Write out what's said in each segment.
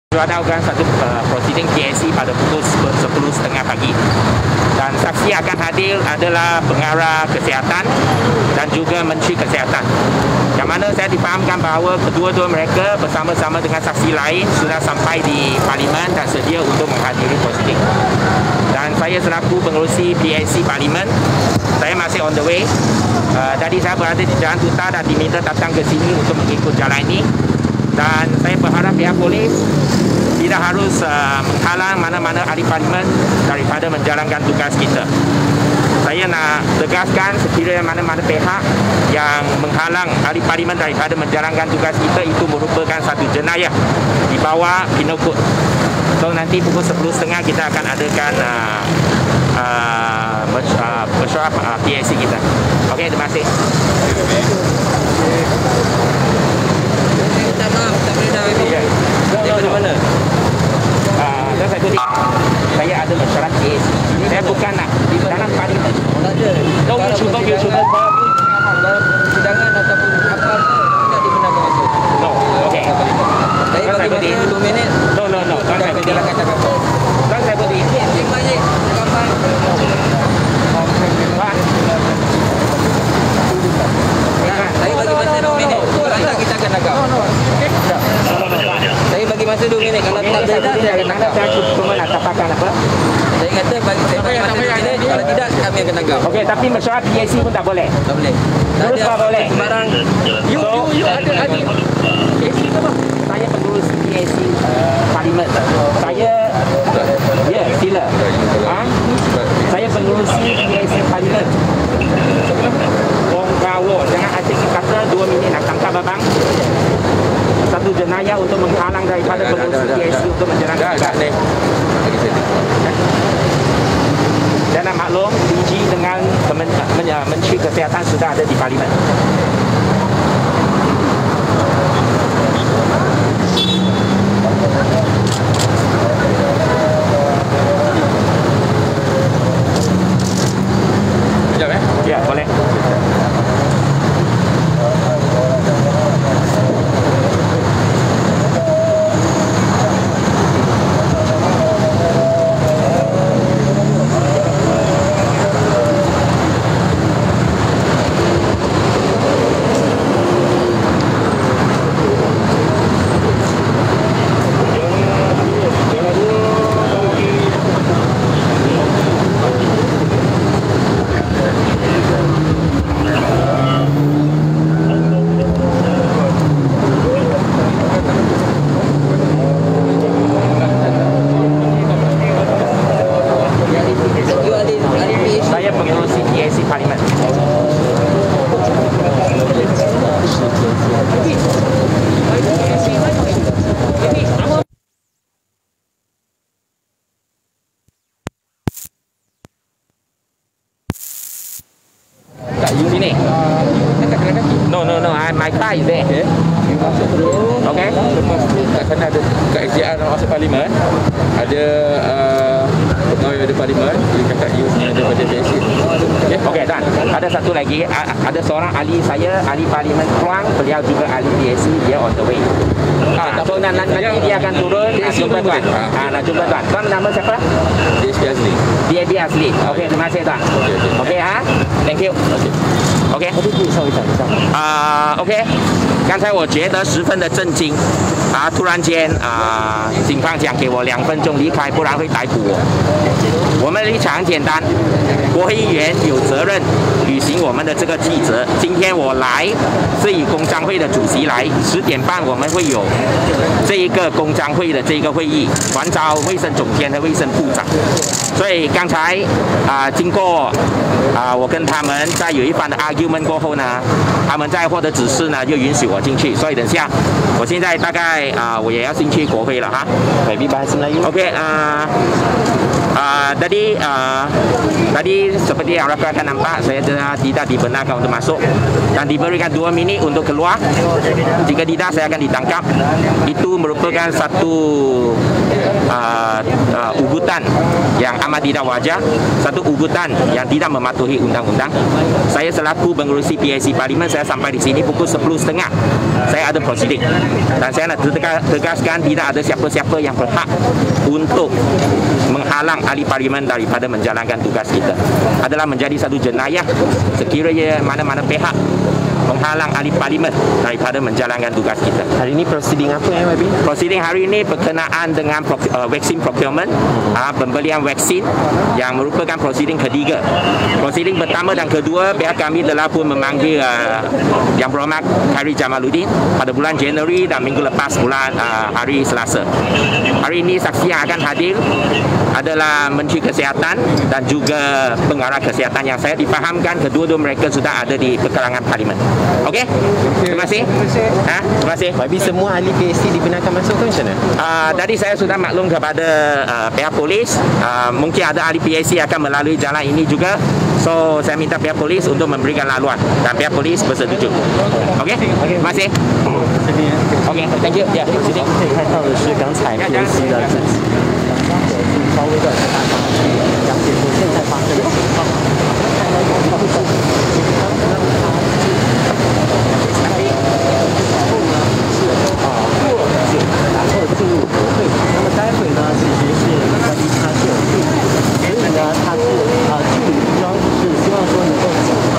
Melakukan satu prosiding PSC pada pukul 10.30 pagi. Dan saksi akan hadir adalah pengarah kesihatan dan juga Menteri Kesihatan. Yang mana saya difahamkan bahawa kedua-dua mereka bersama-sama dengan saksi lain sudah sampai di Parlimen dan sedia untuk menghadiri prosiding. Dan saya selaku pengerusi PSC Parlimen, saya masih on the way. Tadi saya berada di Jalan Tuta dan diminta datang ke sini untuk mengikut jalan ini. Dan saya berharap pihak polis tidak harus menghalang mana-mana ahli parlimen daripada menjalankan tugas kita. Saya nak tegaskan sekiranya mana-mana pihak yang menghalang ahli parlimen daripada menjalankan tugas kita itu merupakan satu jenayah di bawah Penal Code. So nanti pukul 10.30 kita akan adakan mesyuarat PSC kita. Okey, terima kasih. Minta maaf, tak boleh dah. Daripada mana? Saya putih. Saya ada mesyuarat PSC. Saya bukan nak di dalam parlimen. Tak ada. Kalau cuba dalam persidangan ataupun apa tidak dibenarkan masuk. No. Okey. Saya bagi masa 2 minit. No. Tuan saya putih. Jalan kata kapal. Tuan saya putih. Terima kasih. Kapal. Saya bagi masa 2 minit. Kalau tak kita akan tangkap. Saya bagi masa 2 minit. Kalau tak saya akan tangkap. Saya cuma nak katakan apa? Saya kata saya bagi masa 2 minit. Kalau tidak kami akan tangkap. Okey, tapi mesyuarat PSC pun tak boleh. Tak boleh. Terus tak boleh. Sembarang. You ada. PSC ke apa? Saya pengurus PSC Parlimen. Saya sila. Saya pengurusi PSC Parlimen. Wong kawo, jangan asyik kata 2 minit nak tangkap abang. Satu jenayah untuk menghalang daripada pengurusi PSC untuk menjalankan tugas. Dan nak maklum, DG dengan Menteri Kesihatan sudah ada di Parlimen. Sekejap Ya, boleh. Saya pengurusi PSC Parlimen. Tak, you Sini. No. My car is there. Okay. Lepas tu kat sana ada kat SJR nak masuk parlimen. Ada pegawai dari parlimen. Dia cakap you ni ada pada PSC. Okey, dan ada satu lagi, ada seorang ahli saya, ahli Parlimen Keluang, beliau juga ahli PSC, dia on the way. So nanti dia akan turun, nak jumpa tuan. Nak jumpa tuan. Tuan nama siapa? DSP asli. DSP asli. Okey, terima kasih tuan. Okey thank you. OK， OK， 刚才我觉得十分的震惊突然间警方讲给我2分钟离开，不然会逮捕我。我们立场很简单，国会议员有责任履行我们的这个职责。今天我来是以工商会的主席来，10点半我们会有这一个工商会的这个会议，传召卫生总监和卫生部长。所以刚才经过我跟他们在有一番的 argument 过后呢，他们再获得指示呢，就允许我进去。所以等下，我现在大概我也要进去国会了哈。Maybe bahasa Melayu. Okey, tadi seperti yang rakan-rakan nampak, saya tidak dibenarkan untuk masuk dan diberikan 2 minit untuk keluar. Jika tidak, saya akan ditangkap. Itu merupakan satu ugutan yang amat tidak wajar, satu ugutan yang tidak mematuhi mematuhi undang-undang. Saya selaku pengurusi PIC Parlimen, saya sampai di sini pukul 10.30. Saya ada prosiding. Dan saya nak tegaskan tidak ada siapa-siapa yang berhak untuk menghalang ahli parlimen daripada menjalankan tugas kita. Adalah menjadi satu jenayah sekiranya mana-mana pihak menghalang ahli parlimen daripada menjalankan tugas kita. Hari ini prosiding apa ya, YB? Prosiding hari ini berkenaan dengan vaksin procurement, pembelian vaksin yang merupakan prosiding ketiga. Prosiding pertama dan kedua, pihak kami telah pun memanggil Yang Berhormat Khairy Jamaluddin pada bulan Januari dan minggu lepas bulan hari Selasa. Hari ini saksi yang akan hadir adalah Menteri Kesihatan dan juga Pengarah Kesihatan yang saya difahamkan kedua-dua mereka sudah ada di perkarangan parlimen. Okey? Terima kasih. Terima kasih. YB, semua ahli PSC dibenarkan masuk ke macam mana? Tadi saya sudah maklum kepada pihak polis, mungkin ada ahli PSC akan melalui jalan ini juga. So, saya minta pihak polis untuk memberikan laluan dan pihak polis bersetuju. Okey? Terima kasih. Okey, thank you. Ya,可以看到的是刚才 PSC 的自己稍微的大家去了解说现在发生的情况。看到有一部分然后进入国会，那么待会呢，其实是关于他是有距离，所以呢，他是距离目标是希望说能够走到。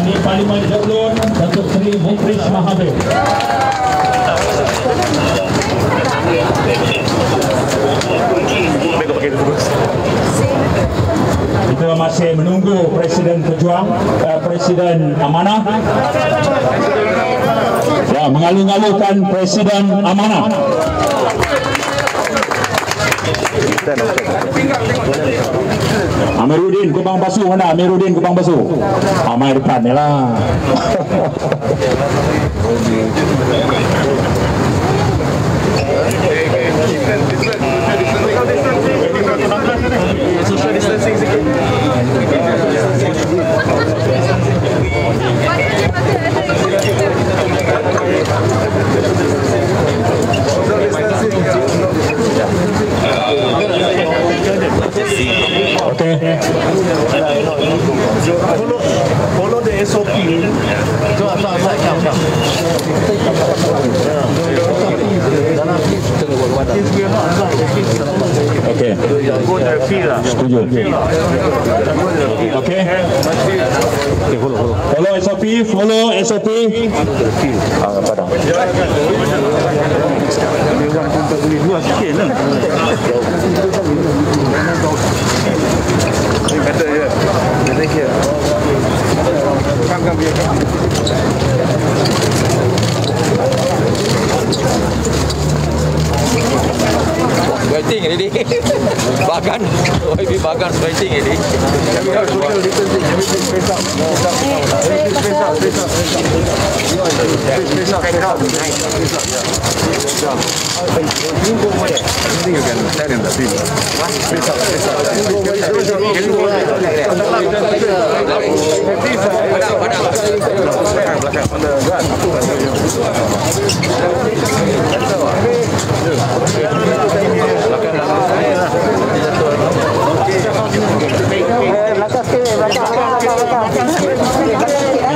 Ahli Parlimen Jaulun Datuk Seri Mukrish Mahathir. Kita masih menunggu Presiden Pejuang, Presiden Amanah. Ya, mengalu-alukan Presiden Amanah. Amiruddin Kubang Basuh mana? Amiruddin Kubang Basuh. Amai depan ni lah. Social distancing sikit. Okay. Follow the SOP. Okay. Setuju. Okay. Follow SOP. Follow SOP. Padang. Kata je. Thank you. Kam biar. Waiting ini. Bagan. Oi, bagan waiting ini. Social distancing.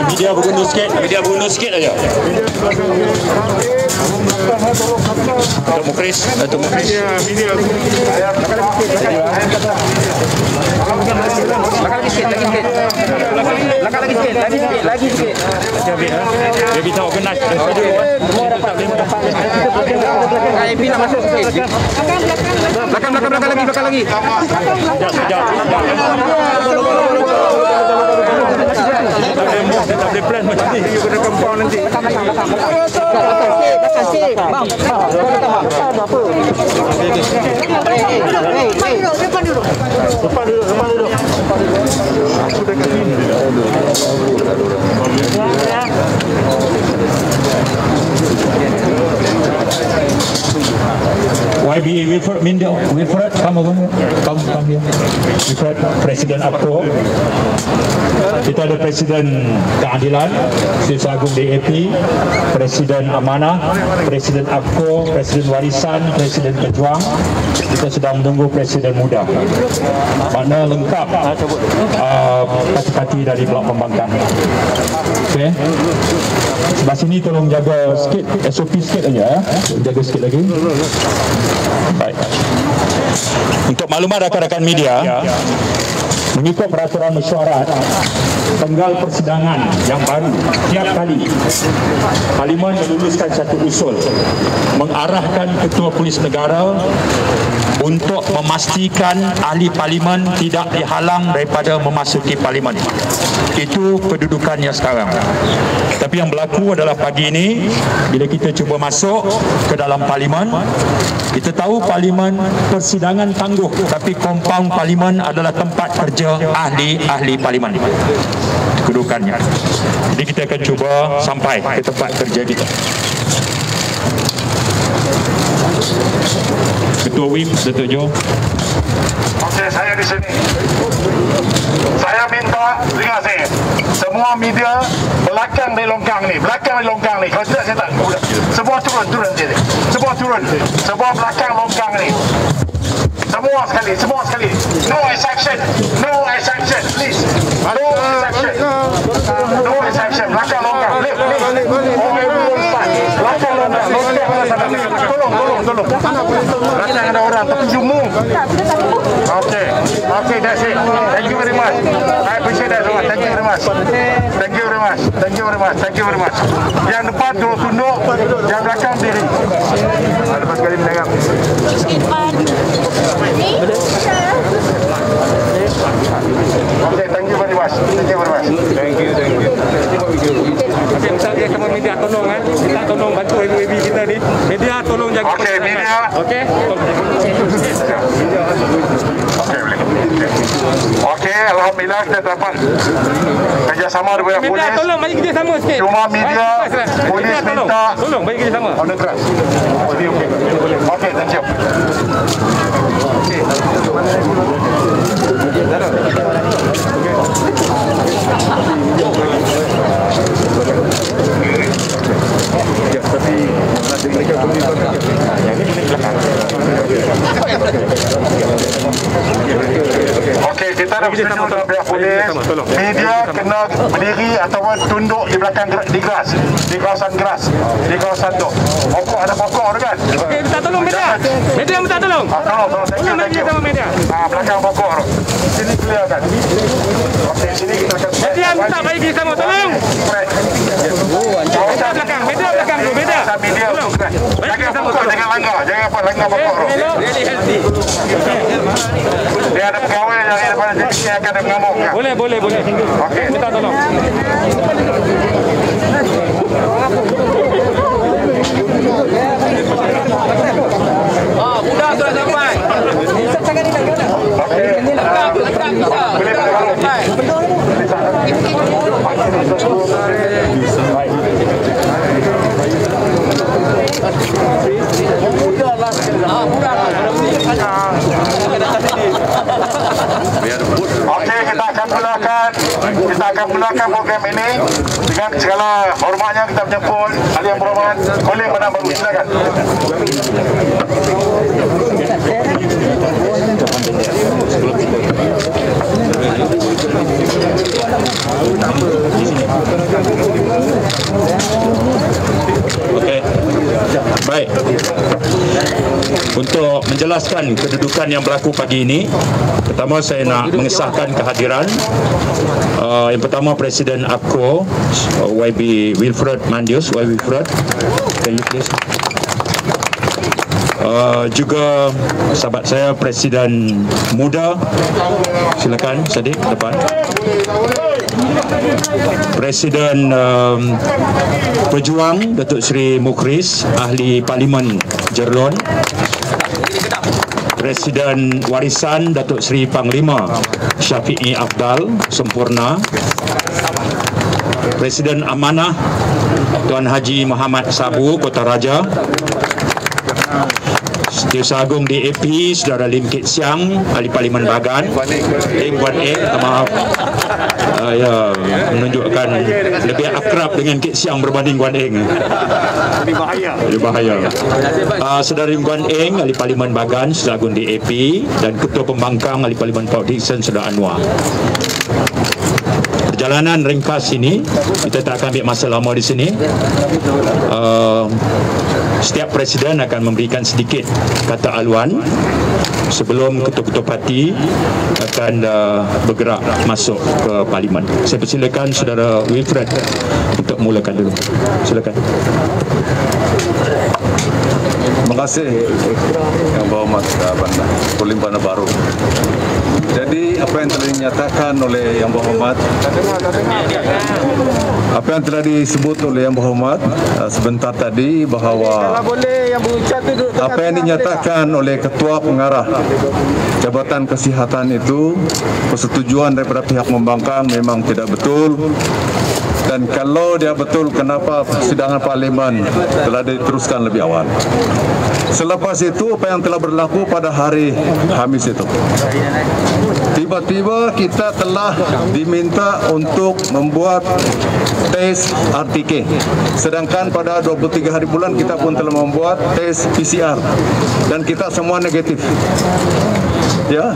Media bergundur sikit. Media bergundur sikit aja. Datuk Mukrish. Datuk Mukrish. Lagi sikit. Dia bisa organize. IP nak masuk sikit. Belakang lagi. Sekejap. Tak boleh plan macam ni. You kena compound nanti. Depan dulu. YB Wilfred, come here. Wilfred, Presiden APCO. Kita ada Presiden Keadilan, Siswa Agung DAP, Presiden Amanah, Presiden APCO, Presiden Warisan, Presiden Pejuang. Kita sedang menunggu Presiden Muda. Makna lengkap parti-parti dari Blok Pembangkang. Okey. Sebelah sini tolong jaga sikit, SOP sikit aja. Jaga sikit lagi. Baik. Untuk maklumat rakan-rakan media, mengikut peraturan mesyuarat tenggal persidangan yang baru, tiap kali Parlimen meluluskan satu usul mengarahkan Ketua Polis Negara untuk memastikan ahli Parlimen tidak dihalang daripada memasuki Parlimen. Itu kedudukannya sekarang. Tapi yang berlaku adalah pagi ini, bila kita cuba masuk ke dalam Parlimen, kita tahu Parlimen persidangan tangguh, tapi kompaun Parlimen adalah tempat kerja ahli-ahli Parlimen. Kedudukannya. Jadi kita akan cuba sampai ke tempat kerja kita. Ketua WIP, Datuk Jo. Okey, saya di sini. Saya minta dengar saya. Semua media belakang dari longkang ni. Kalau tidak saya tak. Semua turun sini. Semua belakang longkang ni. Semua sekali. No exception, please. No exception. Belakang longkang. Belakang longkang. Tolong. Belakang ada orang terjumung. Okay, that's it. Thank you very much. I appreciate that so much. Thank you very much. much. Thank you very much. Thank you very much. Thank you very much. Yang depan terus tunduk, yang belakang diri. Lepas sekali mendengar. Okay, thank you very much. Thank you very much. Thank you. Okey, minta dia sama media tolong kita tolong bantu ibu-ibu kita ni. Media tolong jaga. Okey, media. Okey. Okey, alhamdulillah kita dapat kerjasama dengan polis. Media tolong bagi kita sama sikit. Cuma media, polis minta tolong bagi kita sama. on the grass. Okey, thank you. Okey, kita dah bersetuju dengan pihak polis. Media kena berdiri ataupun tunduk di belakang di keras, di kawasan keras, di kawasan tu. Pokok ada pokok tu kan? Okey, minta tolong media. Media minta tolong. Tolong. Thank you. Sama media. Belakang pokok tu. Sini clear kan? Okey, sini kita akan Media minta bagi kita sama tolong. Media belakang tu, media. Media tolong. Jangan pokok, jangan langgar. Jangan apa langgar pokok tu. Really healthy. Dia ada pegawai yang daripada JKK yang akan mengamuk kan? Boleh. Okey. Minta tolong. Budak sudah sampai. Okey. Belakang bisa. Boleh tak sampai? Okey, kita akan mulakan program ini dengan segala hormatnya kita menjemput ahli yang berhormat oleh Madam Baru. Silakan. Okey. Baik. Untuk menjelaskan kedudukan yang berlaku pagi ini, pertama saya nak mengesahkan kehadiran yang pertama Presiden APCO YB Wilfred Mandius. Wilfred, can you please? Juga sahabat saya Presiden Muda, silakan Sadiq depan. Presiden Pejuang Datuk Seri Mukhris, Ahli Parlimen Jerlon. Presiden Warisan Datuk Seri Panglima Syafi'i Afdal Sempurna. Presiden Amanah Tuan Haji Muhammad Sabu Kota Raja. Setiausaha Agung DAP Saudara Lim Kit Siang, Ahli Parlimen Bagan. Guan Eng, maaf, ya, menunjukkan lebih akrab dengan Kit Siang berbanding Guan Eng. Lebih bahaya. Saudara Lim Guan Eng, Ahli Parlimen Bagan, Saudara Agung DAP, dan Ketua Pembangkang Ahli Parlimen Port Dickson, Saudara Anwar. Perjalanan ringkas ini, kita tak akan ambil masa lama di sini. Setiap presiden akan memberikan sedikit kata aluan sebelum ketua-ketua parti akan bergerak masuk ke parlimen. Saya persilakan Saudara Wilfred untuk mulakan dulu. Silakan. Terima kasih Yang Berhormat Kulim Bandar Baru. Jadi apa yang telah dinyatakan oleh Yang Berhormat, apa yang telah disebut oleh Yang Berhormat sebentar tadi, bahawa apa yang dinyatakan oleh Ketua Pengarah Jabatan Kesihatan itu persetujuan daripada pihak membangkang memang tidak betul. Dan kalau dia betul, kenapa persidangan parlimen telah diteruskan lebih awal? Selepas itu, apa yang telah berlaku pada hari Khamis itu? Tiba-tiba kita telah diminta untuk membuat tes RTK. Sedangkan pada 23 hari bulan kita pun telah membuat tes PCR. Dan kita semua negatif. ya.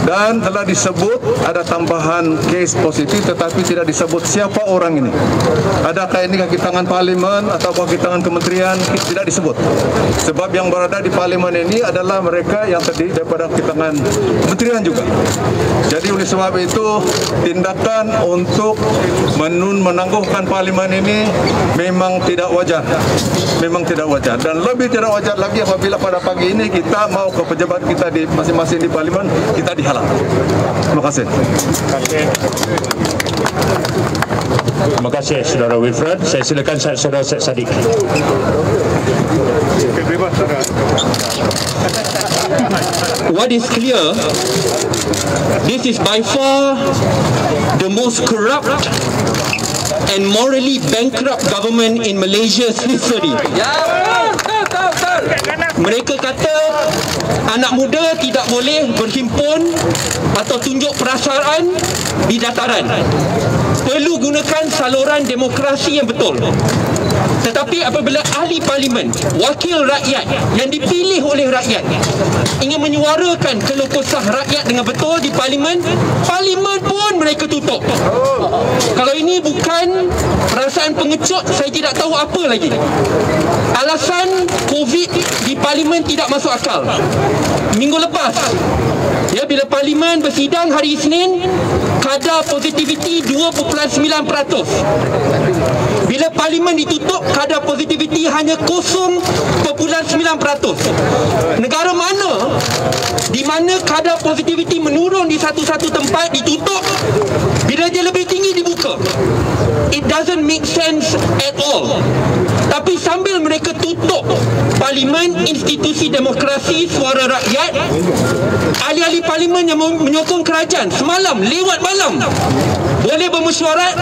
Dan telah disebut ada tambahan kes positif, tetapi tidak disebut siapa orang ini. Adakah ini kaki tangan parlimen atau kaki tangan kementerian, tidak disebut. Sebab yang berada di parlimen ini adalah mereka yang terdiri daripada kaki tangan kementerian juga. Jadi oleh sebab itu tindakan untuk menangguhkan parlimen ini memang tidak wajar. Memang tidak wajar, dan lebih tidak wajar lagi apabila pada pagi ini kita mau ke pejabat kita di masing-masing di parlimen, kita dihalang. Terima kasih. Terima kasih Saudara Wilfred. Saya silakan Saudara Syed Saddiq. What is clear, this is by far the most corrupt and morally bankrupt government in Malaysia's history. Mereka kata anak muda tidak boleh berhimpun atau tunjuk perasaan di dataran. Perlu gunakan saluran demokrasi yang betul. Tetapi apabila ahli parlimen, wakil rakyat yang dipilih oleh rakyat ingin menyuarakan keluh kesah rakyat dengan betul di parlimen, parlimen pun mereka tutup. Kalau ini bukan perasaan pengecut, saya tidak tahu apa lagi. Alasan COVID di parlimen tidak masuk akal. Minggu lepas, ya, bila parlimen bersidang hari Isnin, kadar positiviti 2.9%. Bila parlimen ditutup, kadar positiviti hanya 0.9%. Negara mana di mana kadar positiviti menurun di satu-satu tempat ditutup, bila dia lebih tinggi dibuka? It doesn't make sense at all. Tapi sambil mereka tutup parlimen, institusi demokrasi, suara rakyat, ahli-ahli parlimen yang menyokong kerajaan semalam lewat malam boleh bermesyuarat,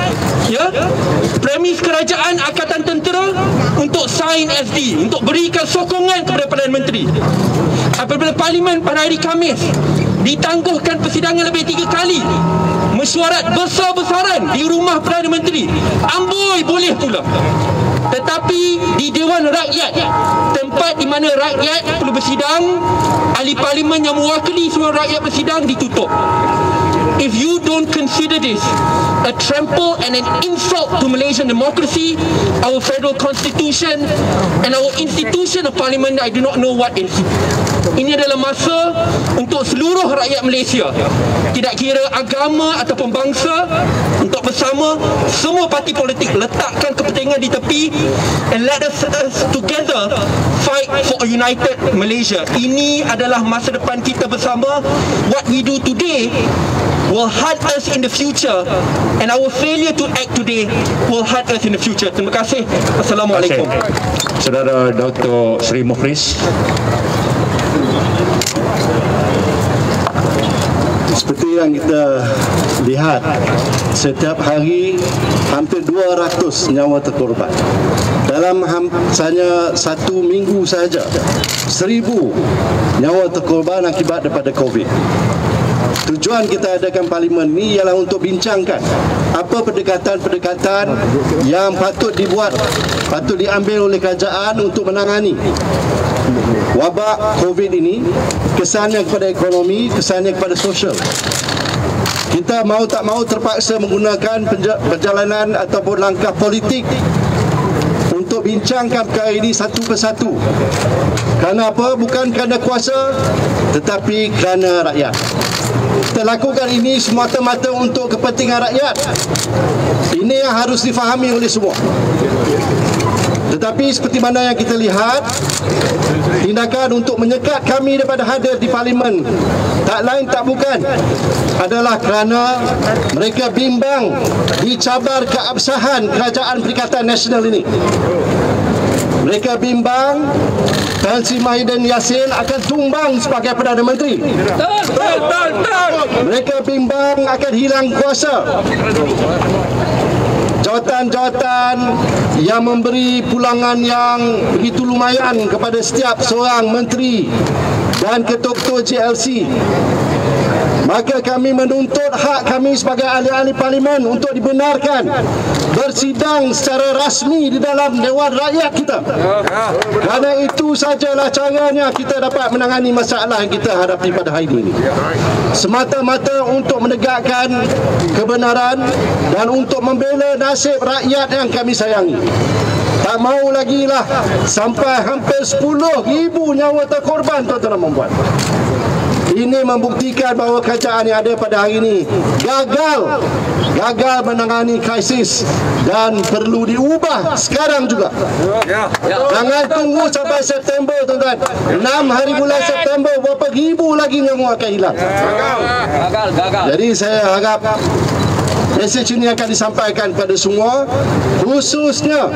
ya, premis kerajaan Angkatan Tentera untuk sign SD, untuk berikan sokongan kepada Perdana Menteri. Apabila parlimen pada hari Khamis ditangguhkan persidangan lebih 3 kali, mesyuarat besar-besaran di rumah Perdana Menteri, amboi boleh pula. Tetapi di Dewan Rakyat, tempat di mana rakyat perlu bersidang, ahli parlimen yang mewakili semua rakyat bersidang ditutup. If you don't consider this a trample and an insult to Malaysian democracy, our federal constitution and our institution of parliament, I do not know what is. Ini adalah masa untuk seluruh rakyat Malaysia, tidak kira agama ataupun bangsa, untuk bersama semua parti politik letakkan kepentingan di tepi and let us together fight for a united Malaysia. Ini adalah masa depan kita bersama. What we do today will hurt us in the future, and our failure to act today will hurt us in the future. Terima kasih. Assalamualaikum. Saudara Dr. Sri Mukhlis. Seperti yang kita lihat, setiap hari hampir 200 nyawa terkorban. Dalam hanya 1 minggu sahaja, 1000 nyawa terkorban akibat daripada COVID. Tujuan kita adakan parlimen ni ialah untuk bincangkan apa pendekatan-pendekatan yang patut dibuat, patut diambil oleh kerajaan untuk menangani wabak COVID ini, kesannya kepada ekonomi, kesannya kepada sosial. Kita mau tak mau terpaksa menggunakan perjalanan ataupun langkah politik untuk bincangkan perkara ini satu persatu. Kerana apa? Bukan kerana kuasa, tetapi kerana rakyat. Kita lakukan ini semata-mata untuk kepentingan rakyat. Ini yang harus difahami oleh semua. Tetapi seperti mana yang kita lihat, tindakan untuk menyekat kami daripada hadir di parlimen tak lain tak bukan adalah kerana mereka bimbang dicabar keabsahan Kerajaan Perikatan Nasional ini. Mereka bimbang Tan Sri Mahidin Yassin akan tumbang sebagai Perdana Menteri. Mereka bimbang akan hilang kuasa. Jawatan-jawatan yang memberi pulangan yang begitu lumayan kepada setiap seorang menteri dan ketua-ketua JLC Maka kami menuntut hak kami sebagai ahli-ahli parlimen untuk dibenarkan bersidang secara rasmi di dalam Dewan Rakyat kita. Kerana itu sajalah caranya kita dapat menangani masalah yang kita hadapi pada hari ini. Semata-mata untuk menegakkan kebenaran dan untuk membela nasib rakyat yang kami sayangi. Tak mau lagi lah sampai hampir 10,000 nyawa terkorban, tuan-tuan dan puan-puan. Ini membuktikan bahawa kerajaan yang ada pada hari ini gagal menangani krisis dan perlu diubah sekarang juga. Jangan tunggu sampai September, tuan-tuan. 6 hari bulan September, berapa ribu lagi nyawa akan hilang. Jadi saya harap mesej ini akan disampaikan kepada semua, khususnya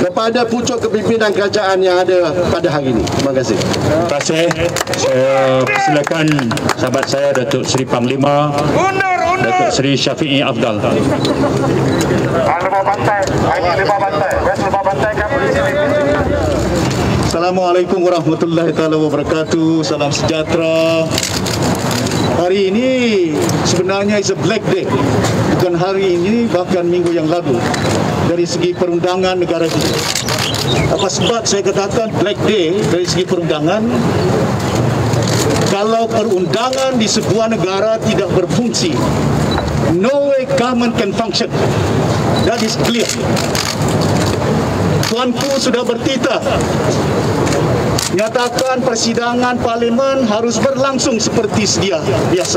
kepada pucuk kepimpinan kerajaan yang ada pada hari ini. Terima kasih. Terima kasih. Saya persilakan sahabat saya Datuk Seri Panglima Datuk Seri Syafiee Afdal. Lebah pantai, lebah pantai, lebah pantai kamu di sini. Assalamualaikum warahmatullahi wabarakatuh. Salam sejahtera. Hari ini sebenarnya is a black day. Bukan hari ini, bahkan minggu yang lalu. Dari segi perundangan negara kita. Apa sebab saya katakan black day dari segi perundangan? Kalau perundangan di sebuah negara tidak berfungsi, no way government can function. That is clear. Tuanku sudah bertitah nyatakan persidangan parlimen harus berlangsung seperti sedia biasa.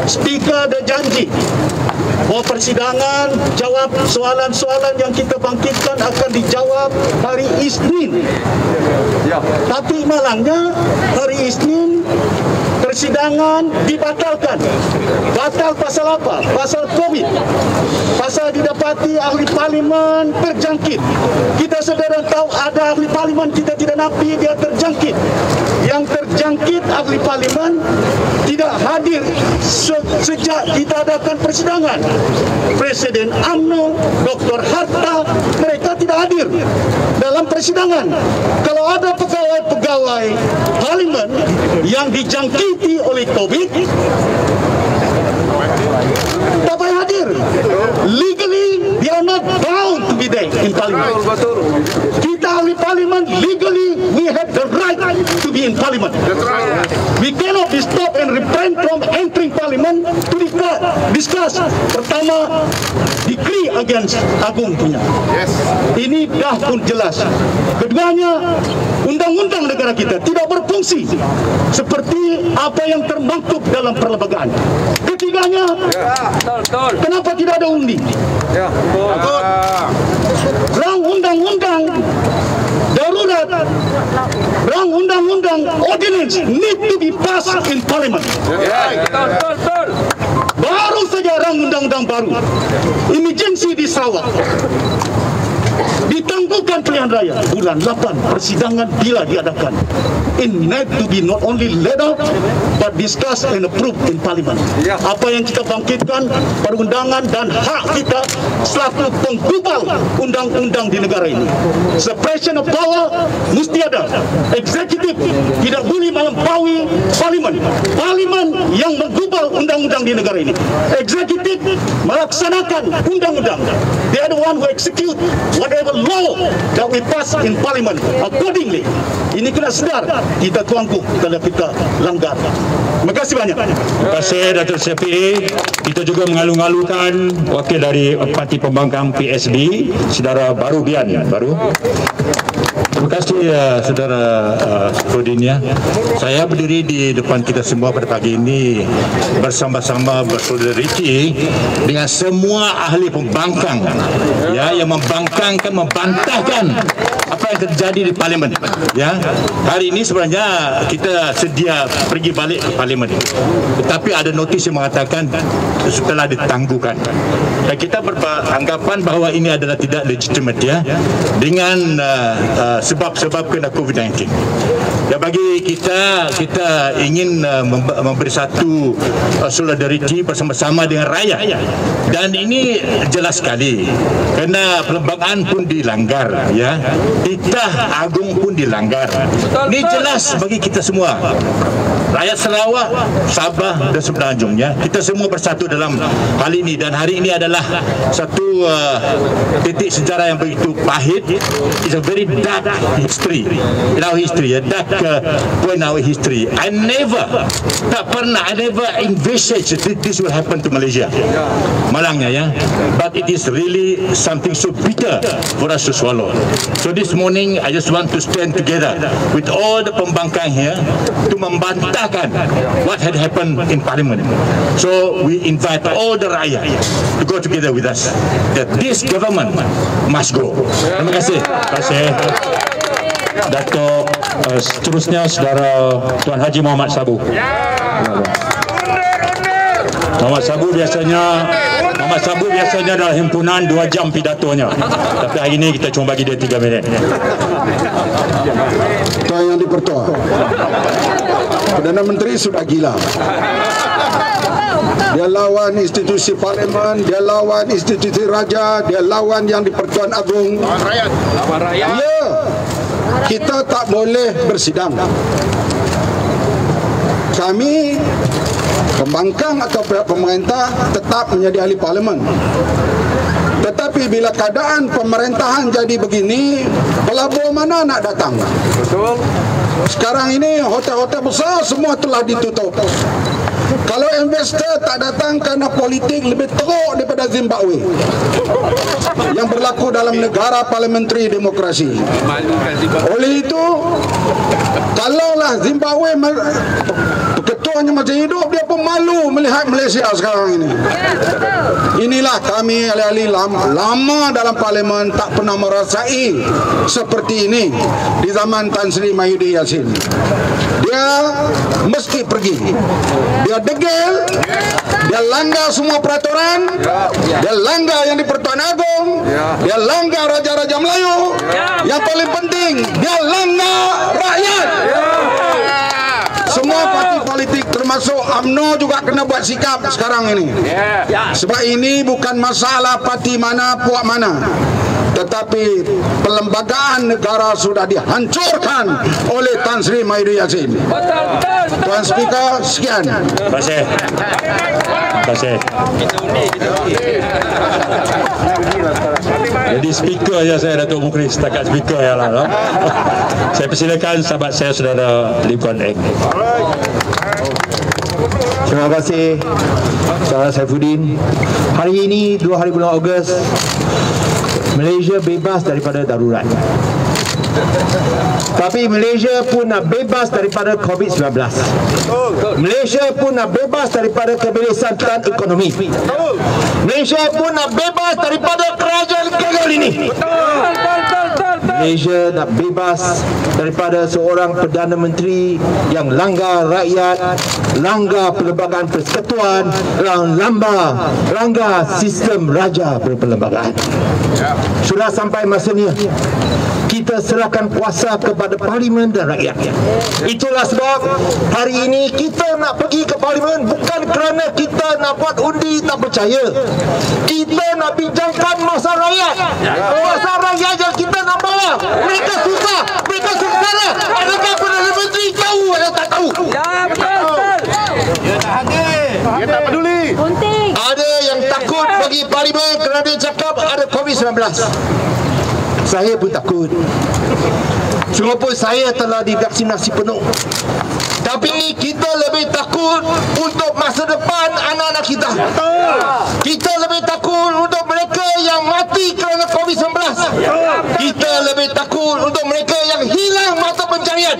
Speaker ada janji bahawa persidangan jawab soalan-soalan yang kita bangkitkan akan dijawab hari Isnin. Tapi malangnya hari Isnin persidangan dibatalkan. Batal pasal apa? Pasal COVID. Pasal didapati ahli parlimen terjangkit. Kita saudara tahu ada ahli parlimen kita tidak napi dia terjangkit. Yang terjangkit ahli parlimen tidak hadir sejak kita adakan persidangan. Presiden UMNO, Dr. Harta, mereka tidak hadir dalam persidangan. Kalau ada pegawai-pegawai parlimen yang dijangkiti oleh COVID, tak payah hadir. Legally, they are not bound to be there in parliament. Kita ahli parlimen, legally, we have the right to be in parliament. We cannot be stopped and refrain from entering parliament to discuss. Pertama, decree against Agung punya. Ini dah pun jelas. Keduanya, undang-undang negara kita tidak berfungsi seperti apa yang termaktub dalam perlembagaan. Ketiganya, kenapa tidak ada undi? Rang undang-undang darurat, rang undang-undang ordinance need to be passed in parliament. Baru saja rang undang-undang baru emergency di Sarawak ditangguhkan pilihan raya bulan 8. Persidangan bila diadakan, it need to be not only laid out but discussed and approved in parliament. Apa yang kita bangkitkan perundangan dan hak kita selaku penggubal undang-undang di negara ini. Separation of power mesti ada. Eksekutif tidak boleh melampaui parlimen. Parlimen yang menggubal undang-undang di negara ini. Eksekutif melaksanakan undang-undang. They are the one who execute whatever law that we pass in parliament accordingly. Ini kena sedar kita tuangku kalau kita langgar. Terima kasih banyak. Terima kasih Datuk Syafiee. Kita juga mengalu-alukan wakil dari Parti Pembangkang PSB, Saudara Barubian. Terima kasih Saudara Rodinia. Saya berdiri di depan kita semua pada pagi ini bersama-sama bersolidariti dengan semua ahli pembangkang yang membantahkan apa yang terjadi di parlimen. Hari ini sebenarnya kita sedia pergi balik ke parlimen, tetapi ada notis yang mengatakan setelah ditangguhkan, dan kita beranggapan bahawa ini adalah tidak legitimate dengan sebab-sebab kena COVID-19. Dan bagi kita ingin memberi satu solidariti bersama-sama dengan rakyat. Dan ini jelas sekali, kerana perlembagaan pun dilanggar, titah agung pun dilanggar. Ini jelas bagi kita semua. rakyat Sarawak, Sabah dan semenanjungnya, kita semua bersatu dalam hal ini, dan hari ini adalah satu titik sejarah yang begitu pahit. It's a very dark history in our history, a dark point in our history. I never envisaged that this will happen to Malaysia. Malangnya ya, but it is really something so bitter for us to swallow. So this morning I just want to stand together with all the pembangkang here to membantahkan what had happened in Parliament. So we invite all the rakyat to go together with us, that this government must go. Terima kasih. Terima kasih. Dato' seterusnya Saudara Tuan Haji Muhammad Sabu. Muhammad Sabu biasanya dalam himpunan 2 jam pidatonya, tapi hari ini kita cuma bagi dia 3 minit. Tuan Yang di-Pertua, Perdana Menteri sudah gila. Dia lawan institusi parlimen, dia lawan institusi raja, dia lawan Yang di-Pertuan Agong. Ya, kita tak boleh bersidang. Kami pembangkang atau pihak pemerintah tetap menjadi ahli parlimen. Tetapi bila keadaan pemerintahan jadi begini, pelabur mana nak datang? Betul. Sekarang ini hotel-hotel besar semua telah ditutup. Kalau investor tak datang kerana politik lebih teruk daripada Zimbabwe yang berlaku dalam negara parliamentary demokrasi. Oleh itu, kalaulah Zimbabwe ketuanya masih hidup, dia pun malu melihat Malaysia sekarang ini. Inilah kami ahli-ahli lama dalam parlimen tak pernah merasai seperti ini di zaman Tan Sri Mahyudin Yassin. Dia mesti pergi. Dia degil, dia langgar semua peraturan, dia langgar Yang di-Pertuan Agong, dia langgar Raja-Raja Melayu. Yang paling penting, dia langgar rakyat. Semua parti politik termasuk UMNO juga kena buat sikap sekarang ini. Sebab ini bukan masalah parti mana, puak mana, tetapi perlembagaan negara sudah dihancurkan oleh Tan Sri Mahyudin Yassin. Tuan Speaker, sekian. Terima kasih. Terima kasih. Jadi speaker saja saya, Datuk Mukri, setakat speaker ya lah. Saya persilakan sahabat saya Saudara Lee Kuan Eng. Terima kasih Saudara Saifuddin. Hari ini 2 hari bulan Ogos, Malaysia bebas daripada darurat. Tapi Malaysia pun nak bebas daripada COVID-19. Malaysia pun nak bebas daripada kebebasan ekonomi. Malaysia pun nak bebas daripada kerajaan gagal ini. Malaysia nak bebas daripada seorang Perdana Menteri yang langgar rakyat, langgar perlembagaan persekutuan, langgar sistem raja perlembagaan. Sudah sampai masanya kita serahkan kuasa kepada parlimen dan rakyat. Itulah sebab hari ini kita nak pergi ke parlimen bukan kerana kita nak buat undi tak percaya. Kita nak bincangkan masa rakyat. Masa rakyat yang kita nak bawa. Mereka susah, mereka sengsara. Adakah Perdana Menteri tahu atau tak tahu? Dia tak hadir. Dia tak peduli. Ada yang takut bagi parlimen kerana dia cakap ada COVID-19. Saya pun takut. Walaupun saya telah divaksinasi penuh, tapi kita lebih takut untuk masa depan anak-anak kita. Kita lebih takut untuk mereka yang mati kerana COVID-19. Kita lebih takut untuk mereka yang hilang mata pencarian.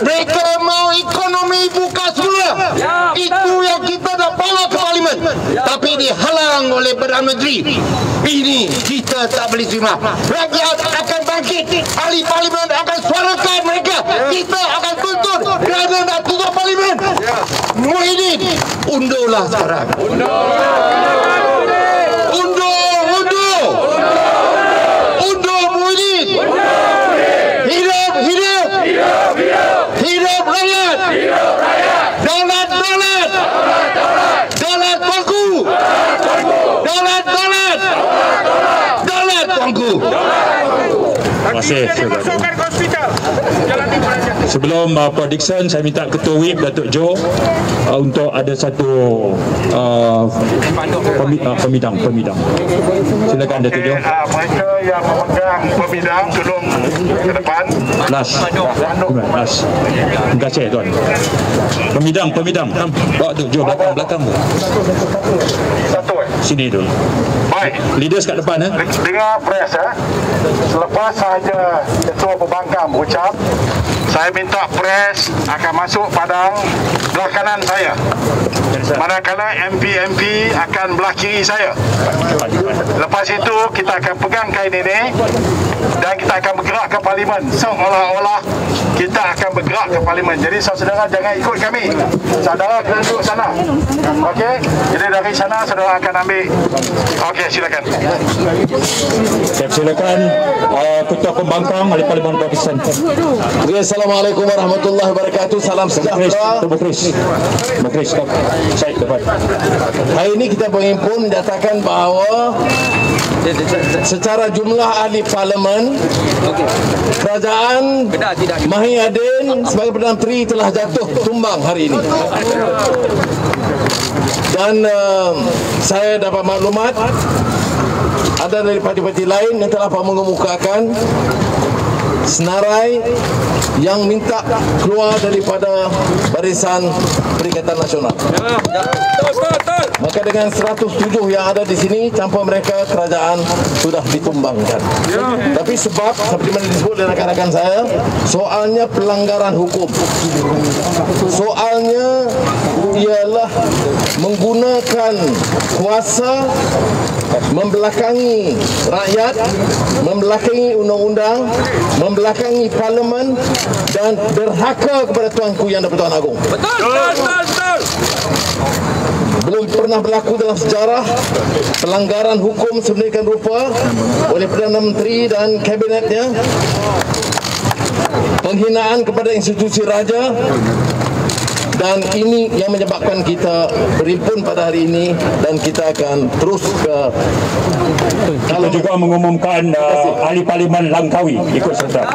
Mereka mau ekonomi buka semula. Itu yang kita nak bawa ke parlimen, tapi dihalang oleh Perdana Menteri. Ini kita tak boleh terima. Rakyat akan bangkit, ahli parlimen akan suarakan mereka. Kita akan tuntut kerana nak tutup parlimen. Muhyiddin, undurlah sekarang. Undur Muhyiddin. Hidup rakyat. Daulat tuanku. Daulat tuanku. Terima kasih. Sebelum prediction, saya minta Ketua Whip Datuk Jo untuk ada satu pemidang. Silakan Datuk Jo. Mereka yang memegang pemidang tolong ke depan. Last. Terima kasih tuan. Pemidang. Bawa Datuk Jo belakang. Satu. Sini dulu. Baik. Leaders kat depan. Dengar press Selepas sahaja Ketua Pembangkang berucap, saya minta pres akan masuk padang belah kanan saya. Manakala MP akan belah kiri saya. Lepas itu kita akan pegang kain ini dan kita akan bergerak ke parlimen. Seolah-olah kita akan bergerak ke parlimen. Jadi saudara jangan ikut kami. Saudara kena duduk sana. Okey. Jadi dari sana saudara akan ambil. Okey, silakan. Silakan Ketua Pembangkang oleh Parlimen Provinsi. Assalamualaikum warahmatullahi wabarakatuh. Salam sejahtera. Hari ini kita berhimpun menyatakan bahawa secara jumlah ahli parlimen, kerajaan Mahiyadin sebagai Perdana Menteri telah jatuh tumbang hari ini. Dan saya dapat maklumat ada dari parti-parti lain yang telah mengemukakan senarai yang minta keluar daripada Barisan Perikatan Nasional. Maka dengan 107 yang ada di sini, tanpa mereka kerajaan sudah ditumbangkan. Tapi sebab seperti mana disebut oleh rakan-rakan saya, soalnya pelanggaran hukum. Soalnya ialah menggunakan kuasa membelakangi rakyat, membelakangi undang-undang, membelakangi parlimen dan derhaka kepada Tuanku Yang di-Pertuan Agong. Betul. Belum pernah berlaku dalam sejarah pelanggaran hukum sedemikian rupa oleh Perdana Menteri dan kabinetnya. Penghinaan kepada institusi raja. Dan ini yang menyebabkan kita berhimpun pada hari ini dan kita akan terus ke. Kita juga mengumumkan ahli parlimen Langkawi ikut serta.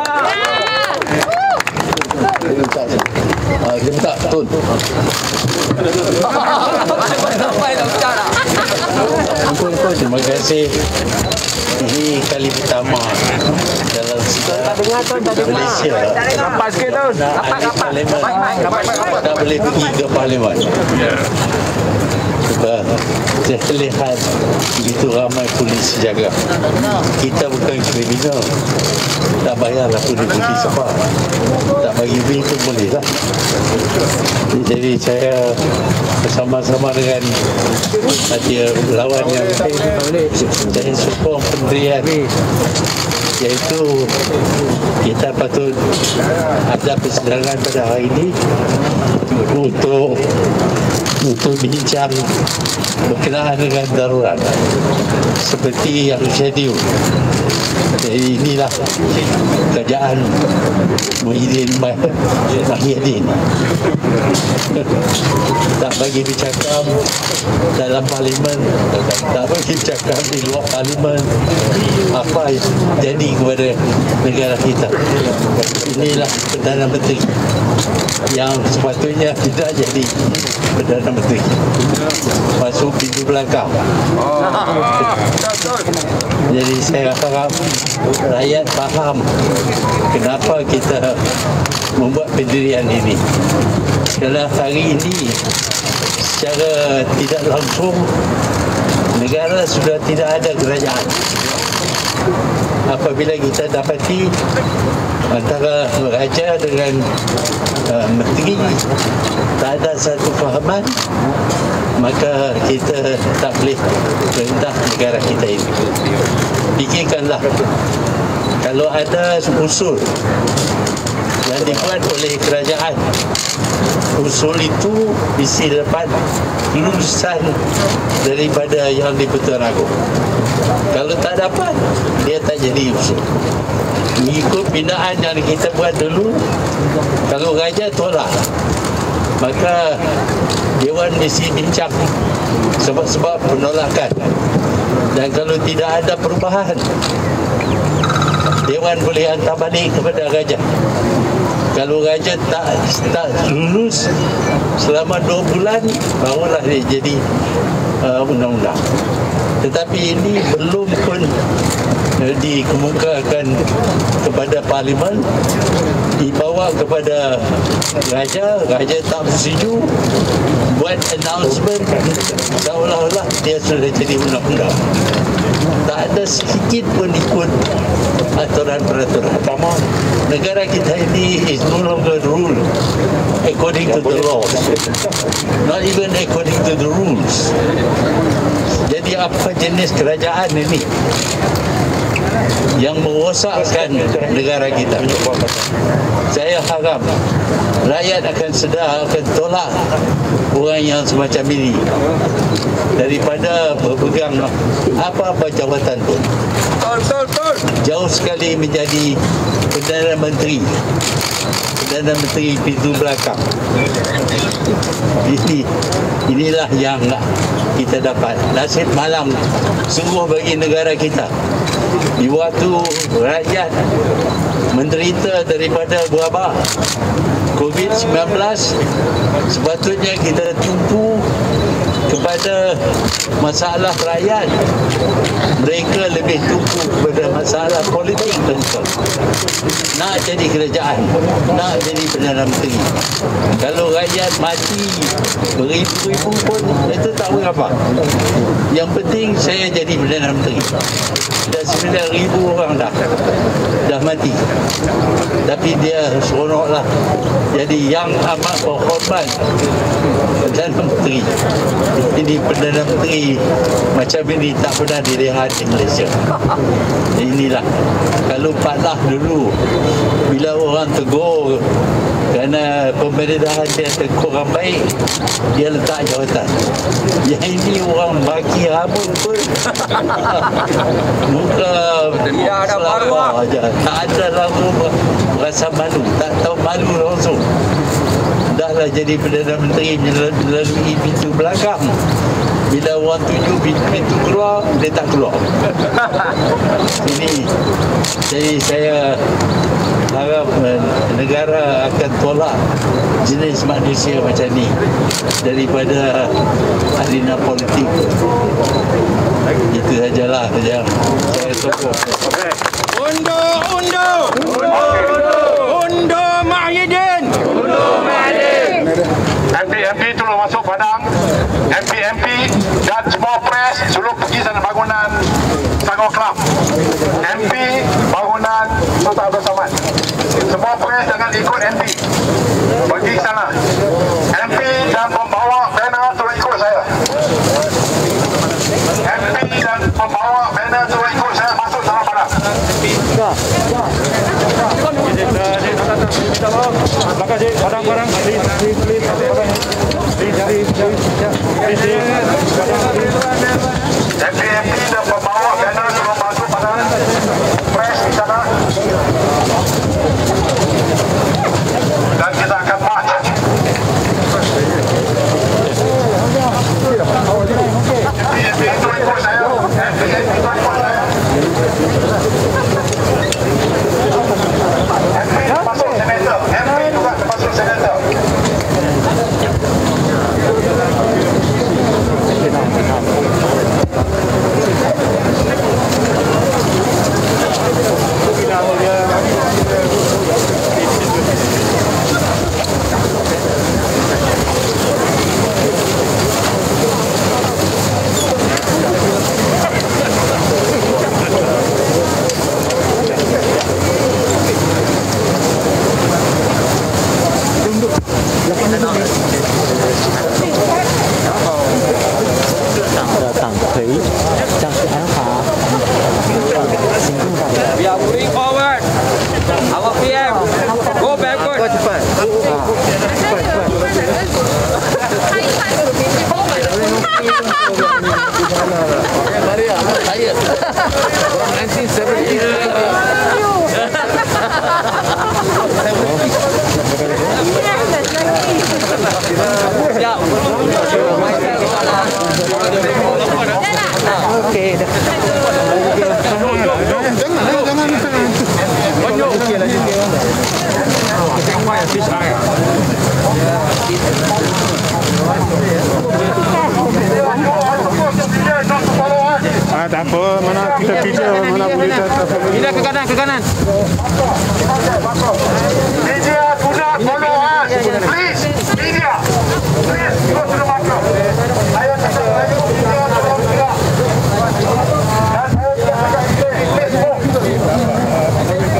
Minta Tun. Terima kasih. Ini kali pertama dalam sejarah Malaysia tak boleh pergi ke parlimen. Sebab saya lihat begitu ramai polis jaga. Kita bukan kriminal, tak payahlah polis apa, tak bagi bil pun boleh lah. Jadi saya bersama-sama dengan ada lawan yang saya sokong pendirian, iaitu kita patut ada persidangan pada hari ini untuk bincang berkenaan dengan darurat seperti yang schedule. Jadi inilah kerajaan Mahiyadin. Tak bagi bercakap dalam parlimen, tak bagi bercakap di luar parlimen apa yang jadi kepada negara kita. Inilah Perdana Menteri yang sepatutnya tidak jadi Perdana Menteri, masuk pintu belakang. Jadi saya harap rakyat faham kenapa kita membuat pendirian ini. Kerana hari ini secara tidak langsung negara sudah tidak ada kerajaan. Apabila kita dapati antara raja dengan menteri tak ada satu fahaman, maka kita tak boleh perintah negara kita ini. Fikirkanlah, kalau ada usul yang dibuat oleh kerajaan, usul itu mesti dapat lulusan daripada Yang di-Pertuan Agong. Kalau tak dapat, dia tak jadi usul. Mengikut binaan yang kita buat dulu, kalau raja tolak, maka Dewan mesti bincang sebab-sebab penolakan. Dan kalau tidak ada perubahan, Dewan boleh hantar balik kepada raja. Kalau raja tak lulus selama 2 bulan, barulah dia jadi undang-undang. Tetapi ini belum pun dikemukakan kepada Parlimen, dibawa kepada raja tak bersetuju, buat announcement seolah-olah dia sudah jadi undang-undang. Tak ada sedikit pun ikut aturan-peraturan. Negara kita ini is no longer ruled according to the laws, not even according to the rules. Jadi apa jenis kerajaan ini yang merosakkan negara kita? Saya harap rakyat akan sedar, akan tolak orang yang semacam ini daripada berpegang apa-apa jawatan pun. Jauh sekali menjadi Perdana Menteri pintu belakang. Inilah yang kita dapat. Nasib malam sungguh bagi negara kita. Di waktu rakyat menderita daripada wabak COVID-19, sepatutnya kita tumpu kepada masalah rakyat. Mereka lebih tumpu kepada masalah politik bangsa. Nak jadi kerajaan, nak jadi Perdana Menteri. Kalau rakyat mati beribu-ribu pun itu tak berapa. Yang penting saya jadi Perdana Menteri. Dah 9,000 orang dah mati. Tapi dia seronoklah jadi yang amat berhormat Perdana Menteri. Ini Perdana Menteri macam ini tak pernah dilihat di Malaysia. Inilah, kalau patlah dulu bila orang tegur kerana pemerintahan dia kurang baik, dia letak jawatan. Yang ini orang bagi rambut pun muka selawar aja, tak ada lalu rasa malu, tak tahu malu langsung. Dahlah jadi Perdana Menteri melalui pintu belakang. Bila orang tuju pintu keluar, dia tak keluar. Ini, jadi saya harap negara akan tolak jenis manusia macam ni daripada arena politik. Itu sajalah yang saya sokong. Undo Mahyidin. MP tolong masuk padang. MP dan semua pres suruh pergi sana bangunan Selangor Club. MP bangunan Sultan Abdul Samad. Semua pres jangan ikut MP. Pergi ke sana. MP dan pembawa banner tolong ikut saya. MP dan pembawa banner tolong ikut saya masuk dalam padang. Terima kasih. Padang-padang. MP dan pembawa banner tolong masuk padang. Pres di sana. Dan kita akan march. MP itu ikut saya. MP itu ikut saya. MP masuk senator. MP juga masuk senator. We are moving forward. Our PM, go backward. Go cepat. Maria, saya. 1970. Ya. Okey dah. Jangan. Tak apa, mana kita kerja, mana boleh tak. Pindah ke kanan, ke kanan. Media, kuda, follow us. Please, media. Please, go to the marker. Saya cakap, saya media, tolong tidak. Dan saya cakap, please move. Okay, MP.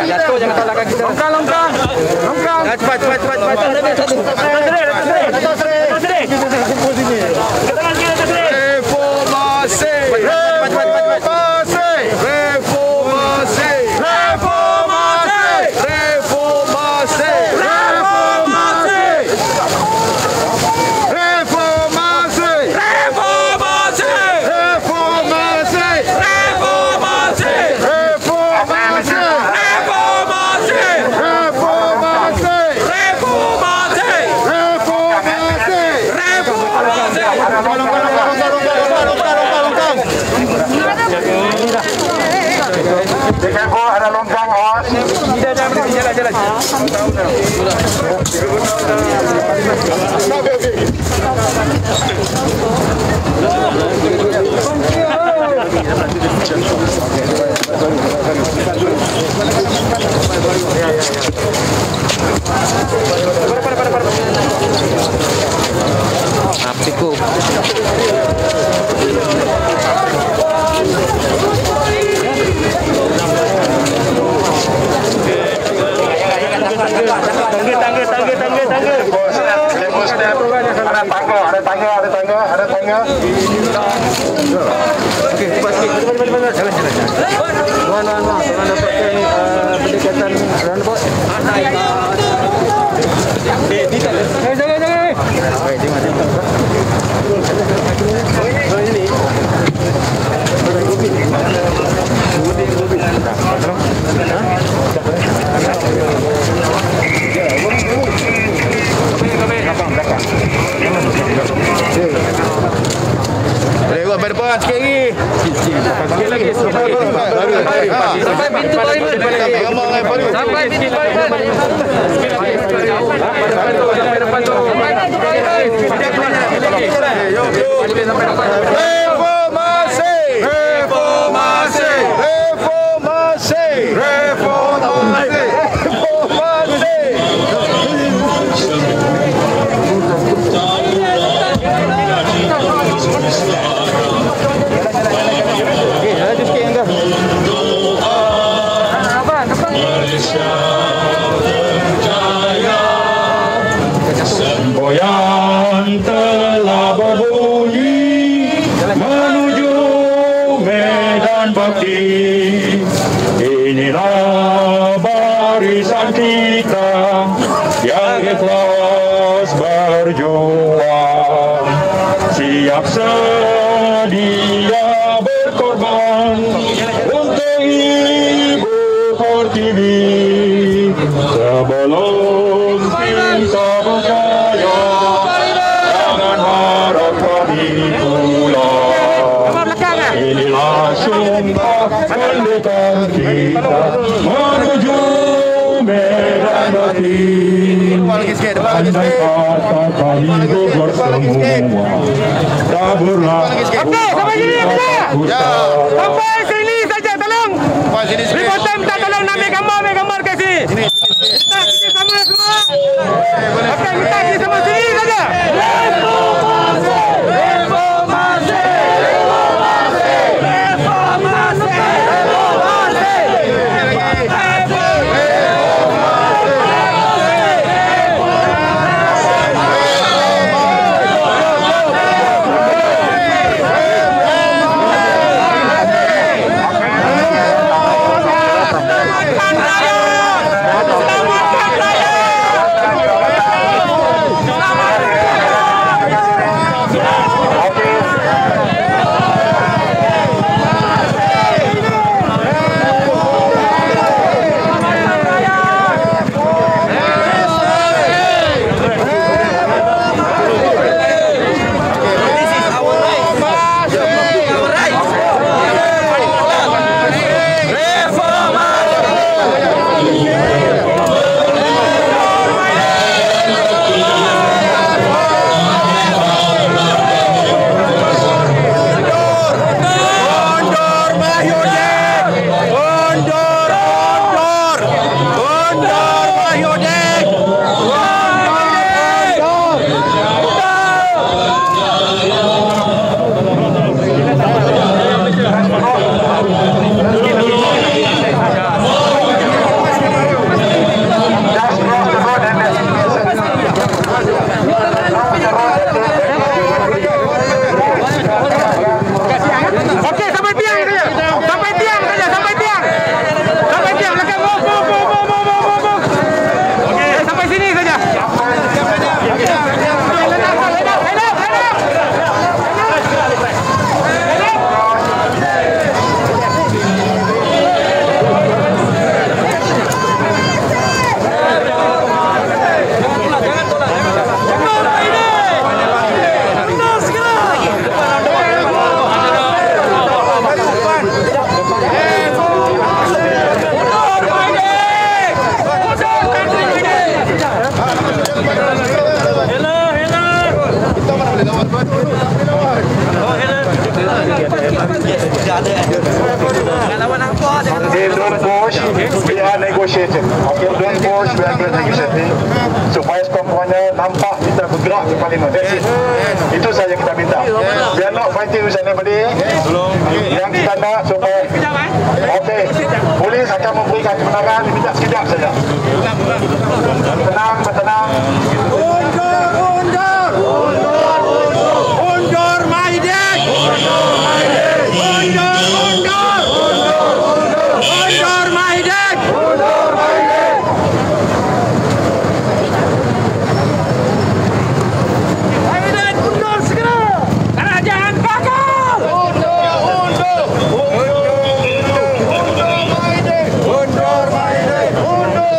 Jatuh jangan salahkan kita. Longkang. Cepat. Ada longkang awas. Jalan. Cukup. Ada tangga. Okey, cepat sikit. Jalan. Tuan dapatkan pendekatan roundabout. Jangan. Sampai pintu parlimen. Sampai pintu parlimen. Reformasi! Reformasi! Reformasi! Reformasi! Semboyan telah berbunyi menuju medan bakti. Inilah barisan kita yang ikhlas berjuang, siap sedia berkorban untuk Ibu Pertiwi. Sebelum kita berjaya, jangan harap kami pulang. Inilah sumpah kemerdekaan kita menuju medan bakti. Andai kata kami gugur semua, taburlah. Okey, sampai sini saja. Sampai sini saja, tolong. Reporter minta tolong nak ambil gambar ke sini. Minta kita sama semua. Okey, minta kita sama sini saja. Reformasi! Reformasi! Reformasi! Don't push, we are negotiating. Okay, don't push, we are negotiating. Supaya semuanya nampak kita bergerak ke parlimen. That's it. Itu saja kita minta. We are not fighting with anybody. Yang kita nak supaya okay, polis akan memberikan kebenaran, minta sekejap saja. Tenang, bertenang. Undur Maiden! Undur Maiden! Undur Maiden! Maiden undur segera! Kerajaan gagal! Undur Maiden! Undur Maiden! Undur!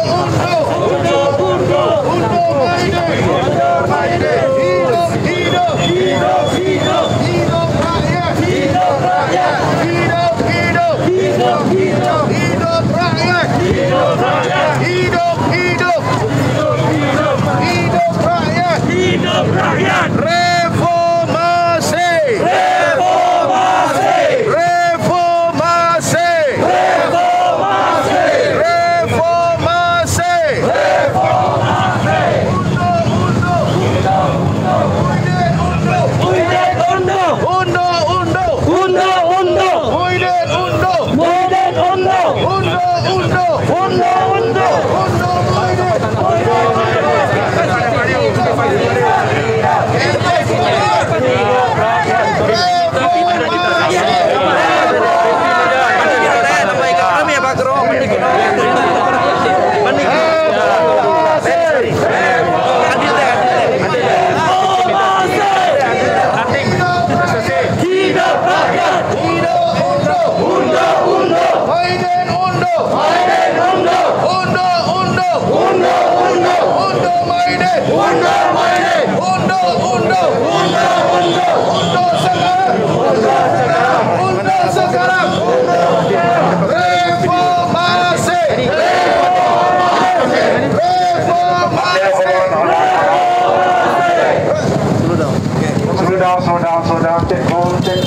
down. Take hold, take.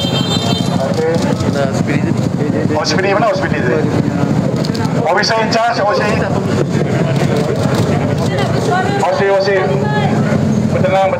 Okay. Oh, speedy mana? Speedy tu. Officer in charge, Osi. Bertenang.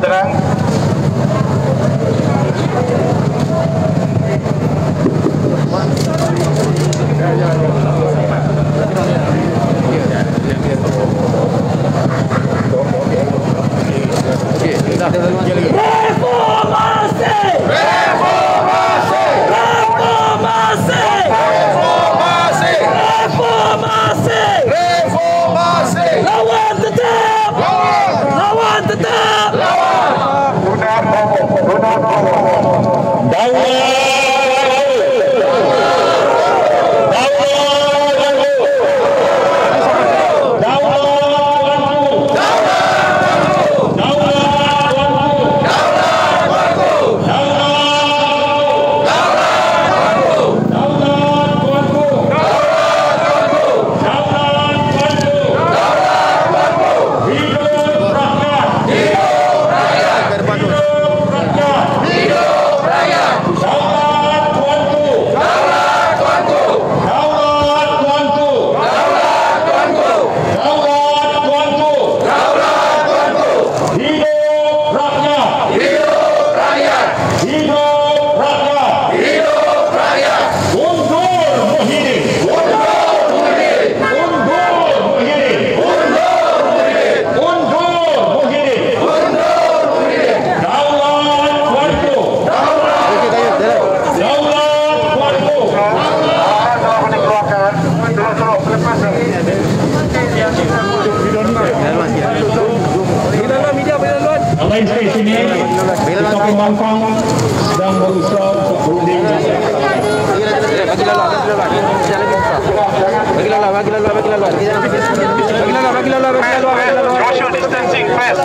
Pembangkang sedang berusaha untuk berunding. Social distancing, press.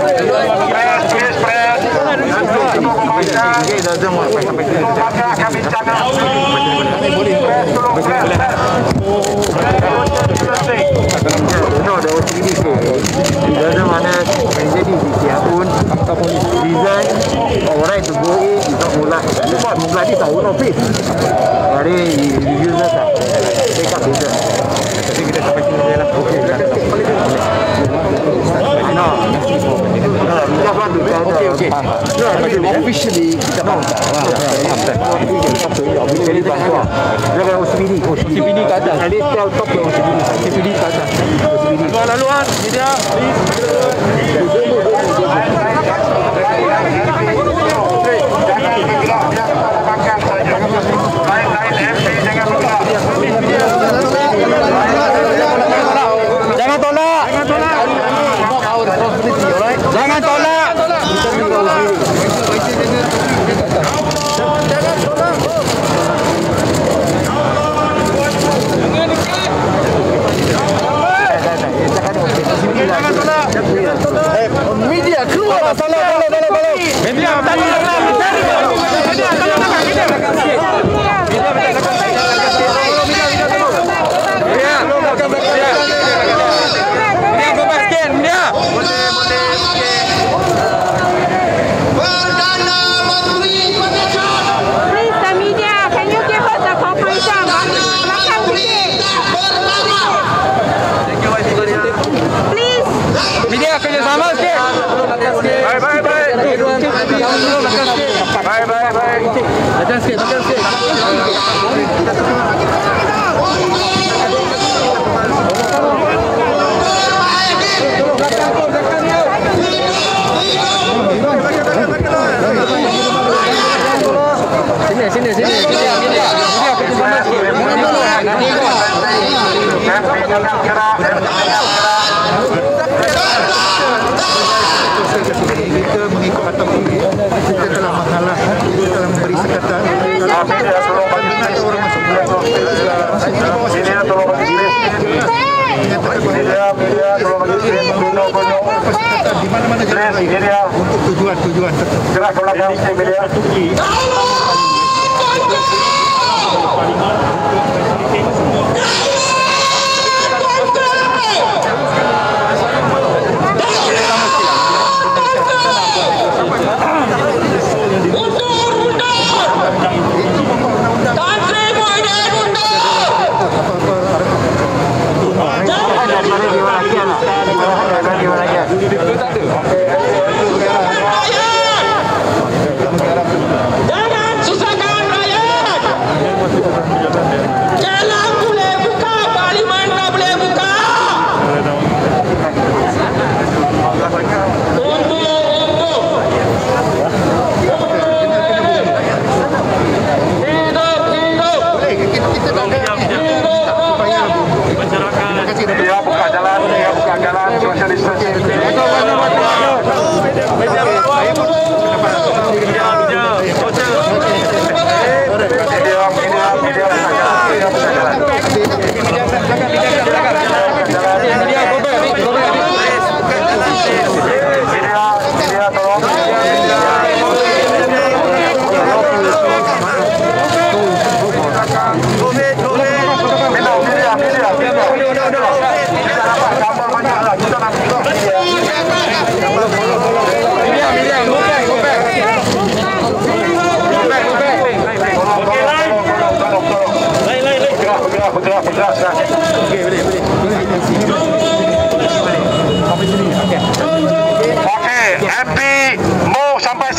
It doesn't mana menjadi siapun ataupun design orang itu go in itu mula di tahun office. Jadi user tak take up beza. Tapi kita sampai sini je lah. Okey. No. Kita akan okey. Officially kita faham. Officially bantuan. Jangan OCPD ke atas. Jadi tell top OCPD ke atas. Laluan, media, Jangan tolak. Media keluar. Media kita mengikut ataupun kita telah mengalah, kita telah memberi sekatan. Di mana-mana jalan untuk tujuan tertentu. Untuk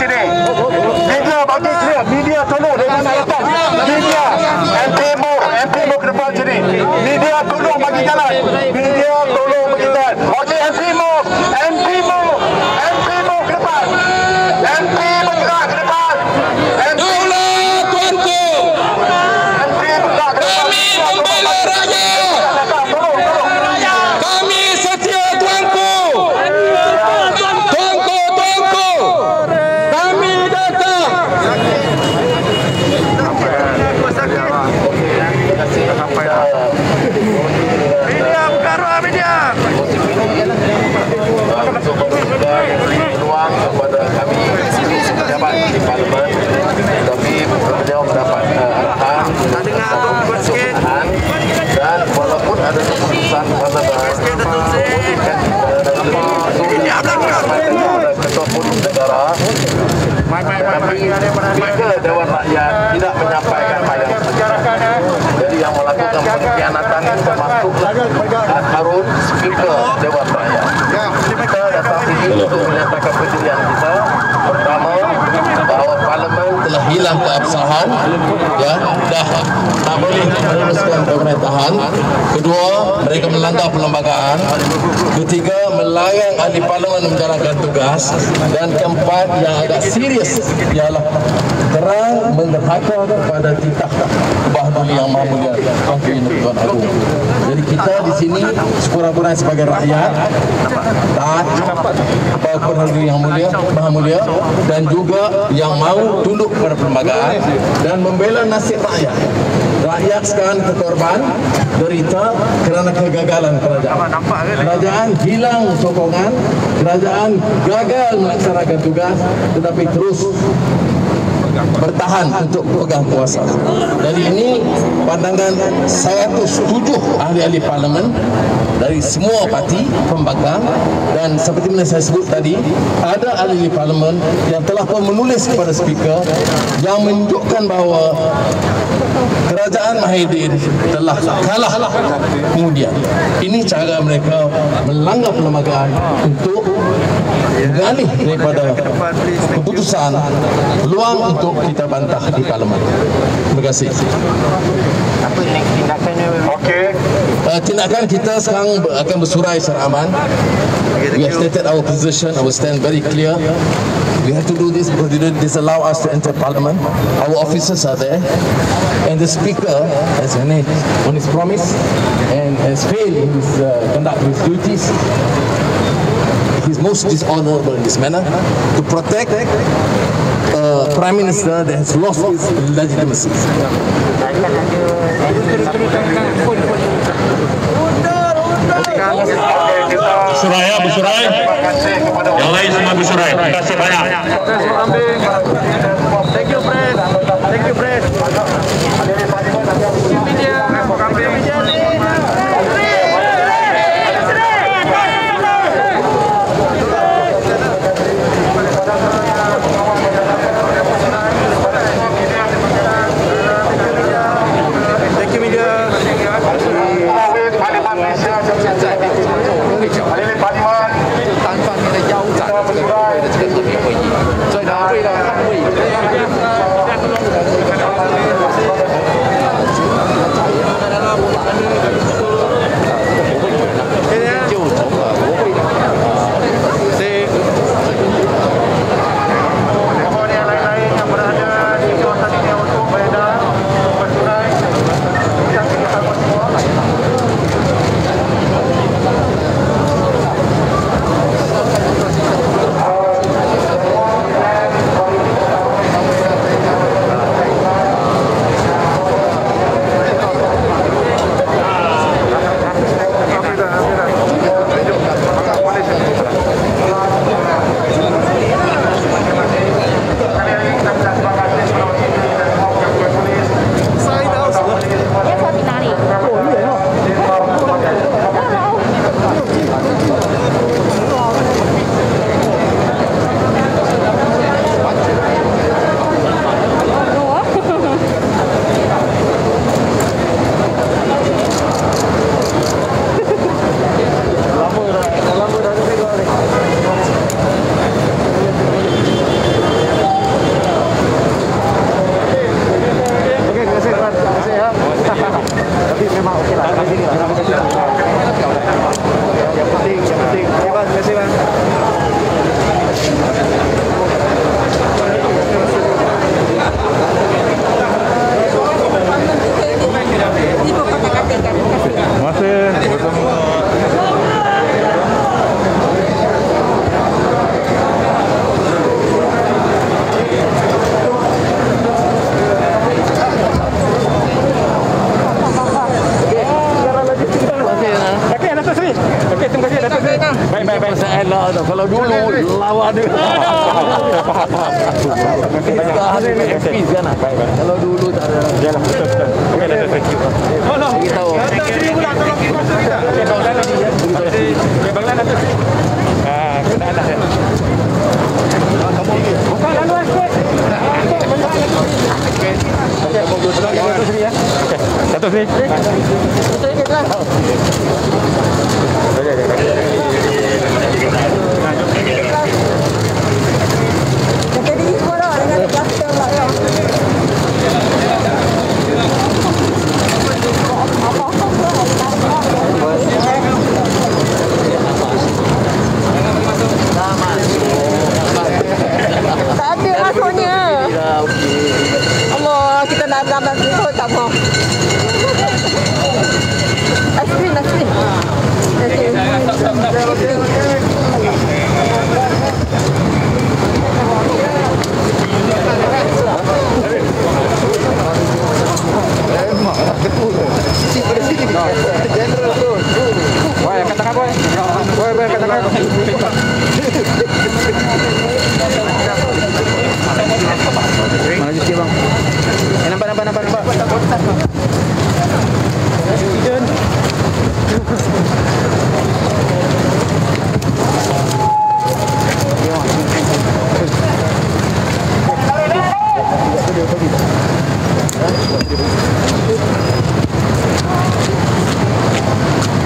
sini. Media bagi clear. Media tolong dengan alasan. Media MPMO ke depan sini. Media tolong bagi jalan. Media tolong bagi jalan. Okey, MPMO ke depan. MP bergerak ke depan. Daulah tuanku. MP bergerak ke depan. Kami membela rakyat. Kami setia tuanku. Tuanku. Kami datang. Media buka ruang media. Ruang kepada kami pejabat di Parlimen, tapi beliau mendapat arahan dan walaupun ada keputusan ketua pun negara, tapi jika Dewan Rakyat tidak menyampaikan apa yang jadi yang melakukan pengkhianatan termasuk Harun, Speaker Dewan Rakyat. Kita datang sini untuk menyatakan pendirian kita. Pertama, bahawa Parlimen telah hilang keabsahan, ya, dah tak boleh meneruskan pemerintahan. Kedua, mereka melanggar perlembagaan. Ketiga, melarang ahli Parlimen menjalankan tugas. Dan keempat, yang agak serius ialah terang menderhaka kepada titah Bahduli Yang Maha Mulia Tuanku Tuan Agong. Jadi kita di sini sekurang-kurangnya sebagai rakyat taat kepada Bahduli Yang Maha Mulia dan juga yang mau tunduk kepada perlembagaan dan membela nasib rakyat. Rakyat sekarang terkorban derita kerana kegagalan kerajaan. Kerajaan hilang sokongan, kerajaan gagal melaksanakan tugas tetapi terus bertahan untuk pegang kuasa. Jadi ini pandangan 107 ahli-ahli Parlimen dari semua parti pembangkang, dan seperti mana saya sebut tadi, ada ahli Parlimen yang telah pun menulis kepada Speaker yang menunjukkan bahawa kerajaan Mahidin telah kalah kemudian. Ini cara mereka melanggar perlembagaan untuk mengalih daripada keputusan peluang untuk kita bantah di Parlimen. Terima kasih. Apa tindakannya? Okey. Tindakan kita sekarang akan bersurai secara aman. We have stated our position, our stand very clear. We have to do this because they don't disallow us to enter Parliament. Our officers are there, and the Speaker has reneged on his promise and has failed in his conduct his duties. He's most dishonorable in this manner to protect Prime Minister that has lost his legitimacy. Bersurai. Yang lain semua bersurai. Terima kasih banyak. Thank you, Fred. Thank you, Fred. Tanpa nilai jauh tak ada bersurai. Saya dah Kalau dulu tak ada. Yalah, betul. Okey, dah thank you. Bagi tahu. Bangla Datuk. Kena dah. Buka laluan sikit. Okey. Satu sini ya. Okey. Satu sini. Tak ada rasanya. Allah, kita nak gambar tu tak mau. Aspirin. General tu. Wah, katakan boy. Boy katakan. Mana sikit bang? Nampak.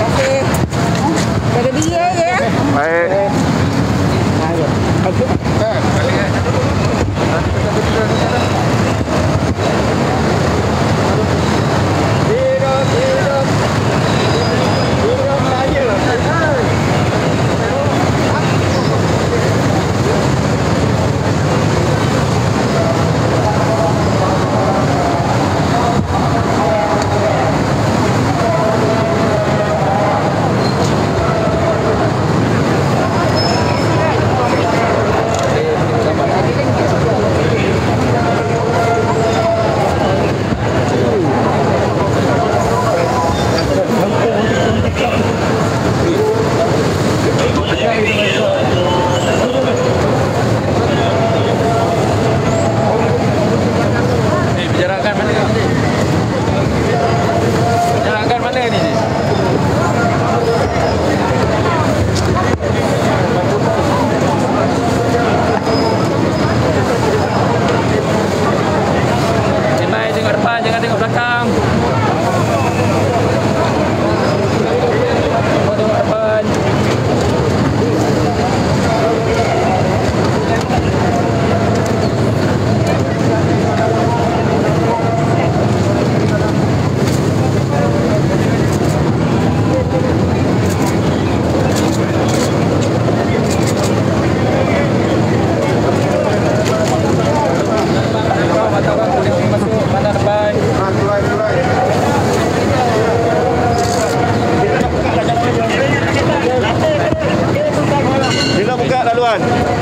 Okey. Jaga diri ya. Baik.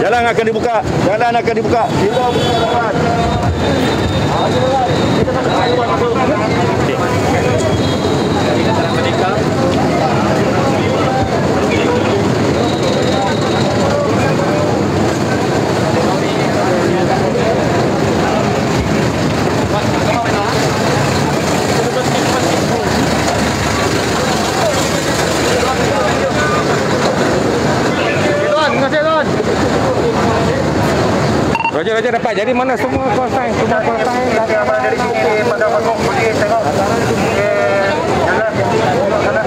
Jalan akan dibuka. Jalan akan dibuka. Kita buka jalan. Roger dapat. Jadi mana semua kuasai? Semua kuasai. Dari sini pada masuk pergi tengok. Jalan.